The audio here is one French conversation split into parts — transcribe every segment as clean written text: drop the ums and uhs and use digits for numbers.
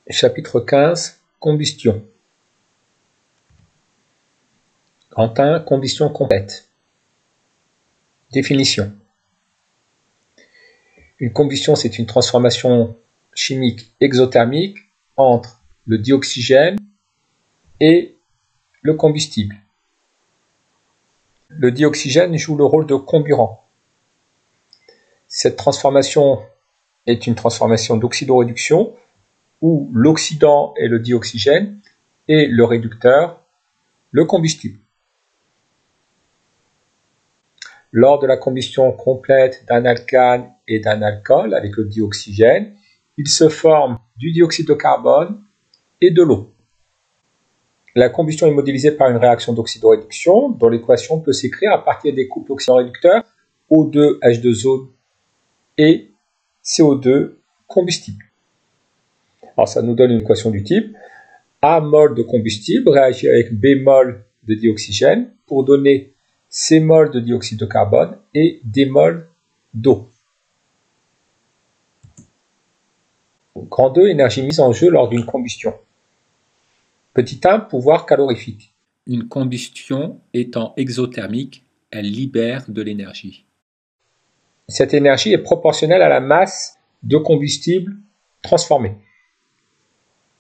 Chapitre 15. Combustion. Grand 1. Combustion complète. Définition. Une combustion, c'est une transformation chimique exothermique entre le dioxygène et le combustible. Le dioxygène joue le rôle de comburant. Cette transformation est une transformation d'oxydoréduction où l'oxydant est le dioxygène et le réducteur, le combustible. Lors de la combustion complète d'un alcane et d'un alcool avec le dioxygène, il se forme du dioxyde de carbone et de l'eau. La combustion est modélisée par une réaction d'oxydoréduction dont l'équation peut s'écrire à partir des couples oxydoréducteurs O2, H2O et CO2 combustible. Alors ça nous donne une équation du type A mol de combustible réagit avec B mol de dioxygène pour donner C mol de dioxyde de carbone et D mol d'eau. Grand 2, énergie mise en jeu lors d'une combustion. Petit 1, pouvoir calorifique. Une combustion étant exothermique, elle libère de l'énergie. Cette énergie est proportionnelle à la masse de combustible transformée.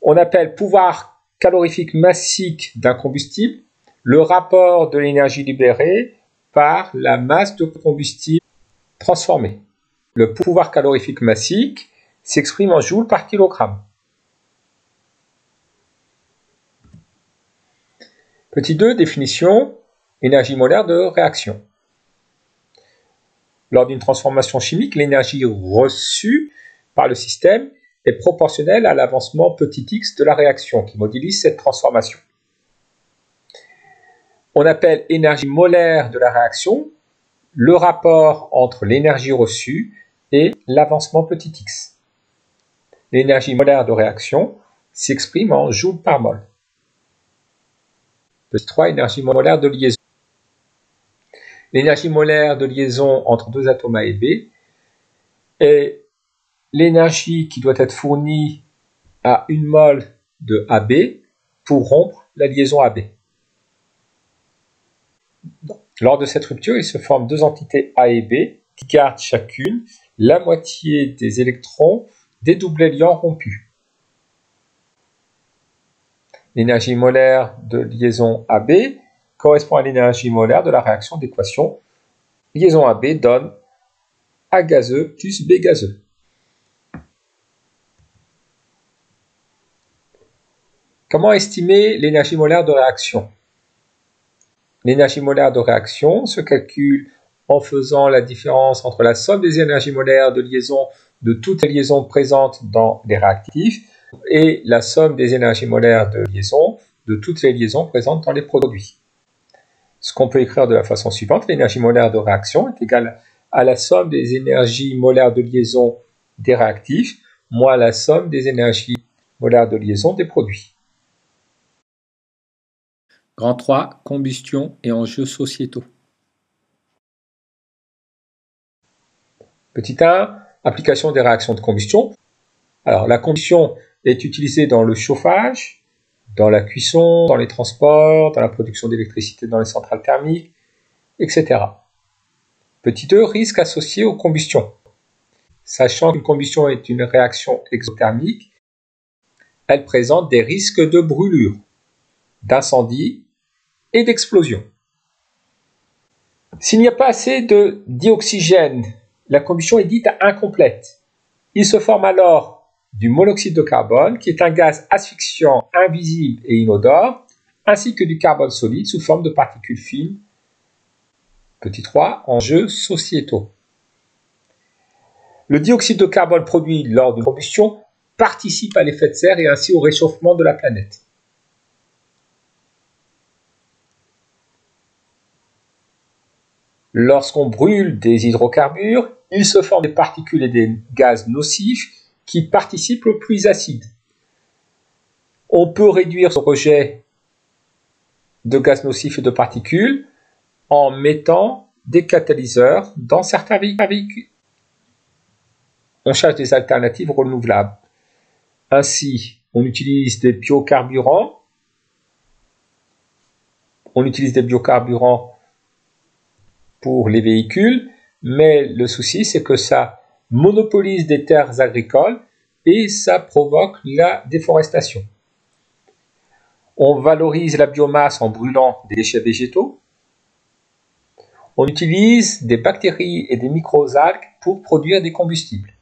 On appelle pouvoir calorifique massique d'un combustible le rapport de l'énergie libérée par la masse de combustible transformée. Le pouvoir calorifique massique s'exprime en joules par kilogramme. Petit 2, définition, énergie molaire de réaction. Lors d'une transformation chimique, l'énergie reçue par le système est proportionnelle à l'avancement petit x de la réaction qui modélise cette transformation. On appelle énergie molaire de la réaction le rapport entre l'énergie reçue et l'avancement petit x. L'énergie molaire de réaction s'exprime en joules par mol. Petit 3, énergie molaire de liaison. L'énergie molaire de liaison entre deux atomes A et B est l'énergie qui doit être fournie à 1 mol de AB pour rompre la liaison AB. Lors de cette rupture, il se forme deux entités A et B qui gardent chacune la moitié des électrons des doublets liants rompus. L'énergie molaire de liaison AB correspond à l'énergie molaire de la réaction d'équation. Liaison AB donne A gazeux plus B gazeux. Comment estimer l'énergie molaire de réaction? L'énergie molaire de réaction se calcule en faisant la différence entre la somme des énergies molaires de liaison de toutes les liaisons présentes dans les réactifs et la somme des énergies molaires de liaison de toutes les liaisons présentes dans les produits. Ce qu'on peut écrire de la façon suivante, l'énergie molaire de réaction est égale à la somme des énergies molaires de liaison des réactifs moins la somme des énergies molaires de liaison des produits. Grand 3, combustion et enjeux sociétaux. Petit 1, application des réactions de combustion. Alors, la combustion est utilisée dans le chauffage, dans la cuisson, dans les transports, dans la production d'électricité dans les centrales thermiques, etc. Petit 2, risques associés aux combustions. Sachant qu'une combustion est une réaction exothermique, elle présente des risques de brûlure, d'incendie et d'explosion. S'il n'y a pas assez de dioxygène, la combustion est dite incomplète. Il se forme alors du monoxyde de carbone, qui est un gaz asphyxiant, invisible et inodore, ainsi que du carbone solide sous forme de particules fines. Petit 3, enjeux sociétaux. Le dioxyde de carbone produit lors d'une combustion participe à l'effet de serre et ainsi au réchauffement de la planète. Lorsqu'on brûle des hydrocarbures, il se forme des particules et des gaz nocifs qui participent aux pluies acides. On peut réduire ce rejet de gaz nocifs et de particules en mettant des catalyseurs dans certains véhicules. On cherche des alternatives renouvelables. Ainsi, on utilise des biocarburants. On utilise des biocarburants pour les véhicules, mais le souci, c'est que ça monopolise des terres agricoles et ça provoque la déforestation. On valorise la biomasse en brûlant des déchets végétaux. On utilise des bactéries et des microalgues pour produire des combustibles.